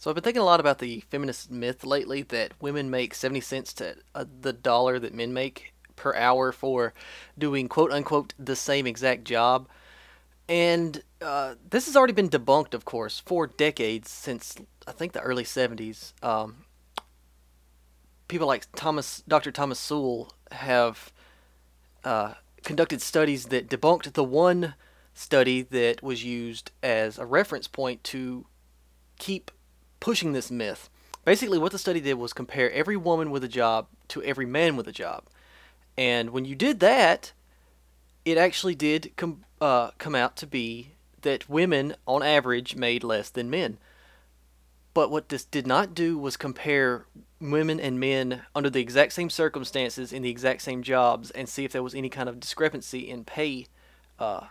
So I've been thinking a lot about the feminist myth lately that women make 70 cents to the dollar that men make per hour for doing quote unquote the same exact job. And this has already been debunked, of course, for decades since I think the early 70s. People like Dr. Thomas Sewell have uh, conducted studies that debunked the one study that was used as a reference point to keep pushing this myth. Basically, what the study did was compare every woman with a job to every man with a job. And when you did that, it actually did come out to be that women, on average, made less than men. But what this did not do was compare women and men under the exact same circumstances in the exact same jobs and see if there was any kind of discrepancy in pay uh,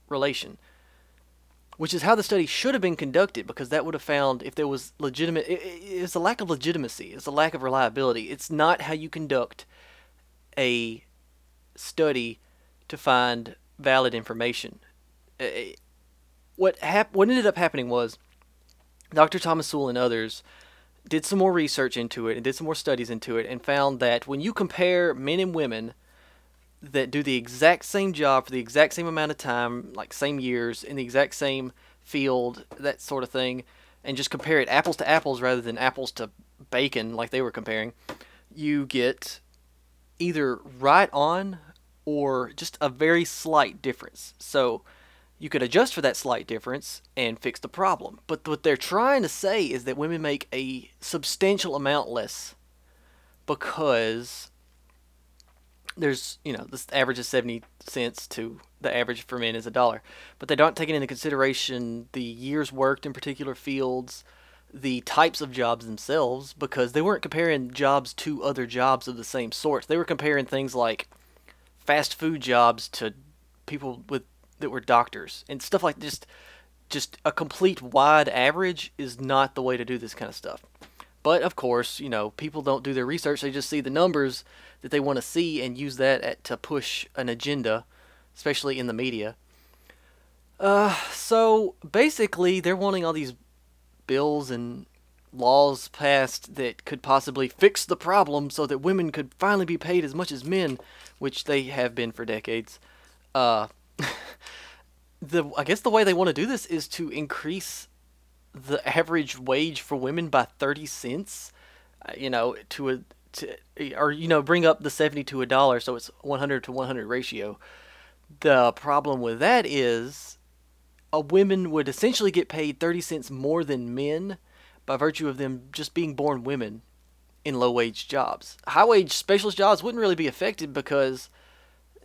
relation, which is how the study should have been conducted, because that would have found if there was legitimate. It's a lack of legitimacy. It's a lack of reliability. It's not how you conduct a study to find valid information. What ended up happening was Dr. Thomas Sewell and others did some more research into it and did some more studies into it and found that when you compare men and women that do the exact same job for the exact same amount of time, like same years, in the exact same field, that sort of thing, and just compare it apples to apples rather than apples to bacon like they were comparing, you get either right on or just a very slight difference. So you could adjust for that slight difference and fix the problem. But what they're trying to say is that women make a substantial amount less because this average is 70 cents to the average for men is a dollar. But they don't take into consideration the years worked in particular fields, the types of jobs themselves, because they weren't comparing jobs to other jobs of the same sort. They were comparing things like fast food jobs to people with that were doctors and stuff like just a complete wide average is not the way to do this kind of stuff. But of course, people don't do their research. They just see the numbers that they want to see and use that to push an agenda, especially in the media. So basically, they're wanting all these bills and laws passed that could possibly fix the problem so that women could finally be paid as much as men, which they have been for decades. Uh, I guess the way they want to do this is to increase the average wage for women by 30 cents, bring up the 70 to a dollar, so it's 100 to 100 ratio. The problem with that is a women would essentially get paid 30 cents more than men by virtue of them just being born women in low wage jobs. High wage specialist jobs wouldn't really be affected because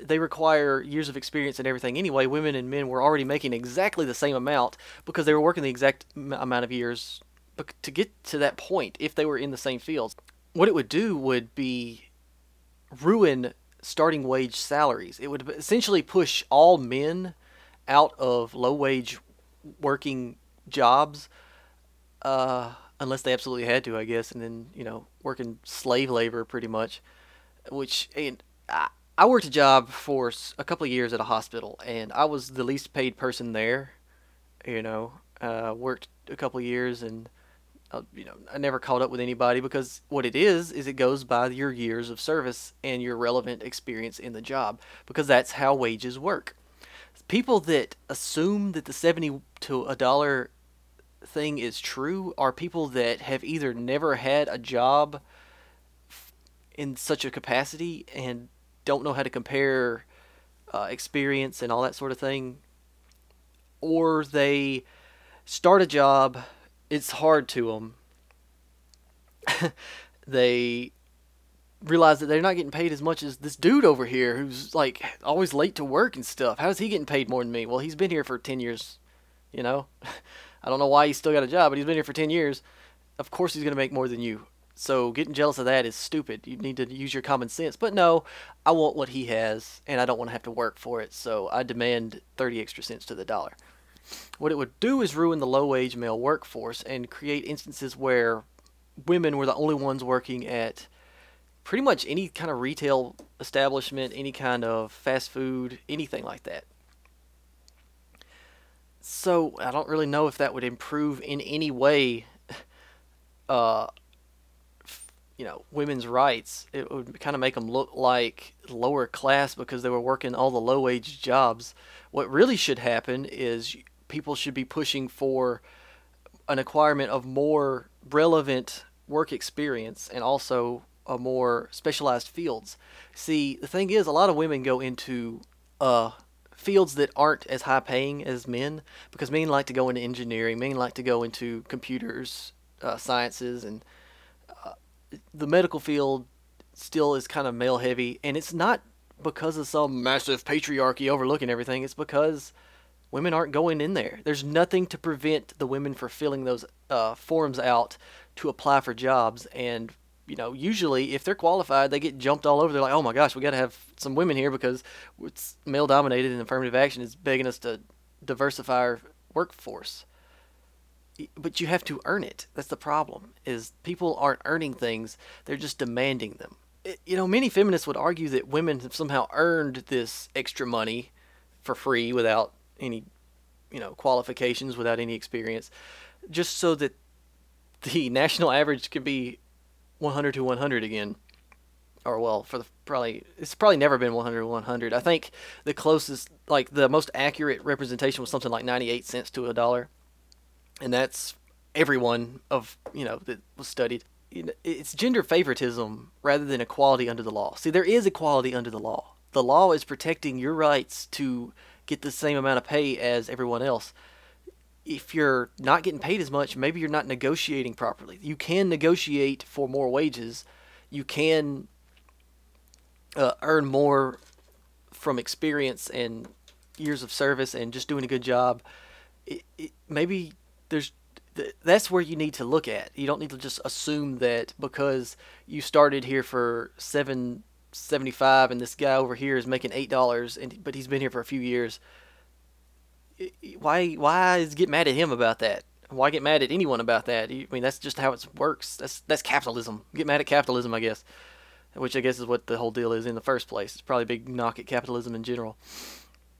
they require years of experience and everything anyway. Women and men were already making exactly the same amount because they were working the exact amount of years to get to that point if they were in the same fields. What it would do would be ruin starting wage salaries. It would essentially push all men out of low wage working jobs, unless they absolutely had to, I guess, and then working slave labor pretty much. Which, and I worked a job for a couple of years at a hospital, and I was the least paid person there. Worked a couple of years, and I never caught up with anybody because what it is it goes by your years of service and your relevant experience in the job, because that's how wages work. People that assume that the 70 to a dollar thing is true are people that have either never had a job in such a capacity and don't know how to compare experience and all that sort of thing, or they start a job, it's hard to them. They realize that they're not getting paid as much as this dude over here who's like always late to work and stuff. How is he getting paid more than me? Well, he's been here for 10 years, I don't know why he's still got a job, but he's been here for 10 years. Of course he's going to make more than you. So getting jealous of that is stupid. You need to use your common sense. But no, I want what he has, and I don't want to have to work for it, so I demand 30 extra cents to the dollar. What it would do is ruin the low-wage male workforce and create instances where women were the only ones working at pretty much any kind of retail establishment, any kind of fast food, anything like that. So I don't really know if that would improve in any way uh, women's rights, it would kind of make them look like lower class because they were working all the low wage jobs. What really should happen is people should be pushing for an acquirement of more relevant work experience and also a more specialized fields. See, the thing is, a lot of women go into uh, fields that aren't as high paying as men because men like to go into engineering, men like to go into computers, sciences, and the medical field still is kind of male heavy. And it's not because of some massive patriarchy overlooking everything, it's because women aren't going in there. There's nothing to prevent the women from filling those forms out to apply for jobs. And usually if they're qualified, they get jumped all over. They're like, oh my gosh, we got to have some women here because it's male dominated and affirmative action is begging us to diversify our workforce. But you have to earn it. That's the problem. Is people aren't earning things; they're just demanding them. Many feminists would argue that women have somehow earned this extra money for free without any qualifications, without any experience, just so that the national average could be 100 to 100 again. Or well, it's probably never been 100 to 100. I think the closest, like the most accurate representation was something like 98 cents to a dollar, and that's everyone that was studied. It's gender favoritism rather than equality under the law. See, there is equality under the law. The law is protecting your rights to get the same amount of pay as everyone else. If you're not getting paid as much, maybe you're not negotiating properly. You can negotiate for more wages. You can earn more from experience and years of service and just doing a good job. Maybe there's that's where you need to look at. You don't need to just assume that because you started here for 7.75 and this guy over here is making $8 but he's been here for a few years. Why is get mad at him about that? Why get mad at anyone about that? I mean, that's just how it works. That's capitalism. Get mad at capitalism, I guess, which I guess is what the whole deal is in the first place. It's probably a big knock at capitalism in general.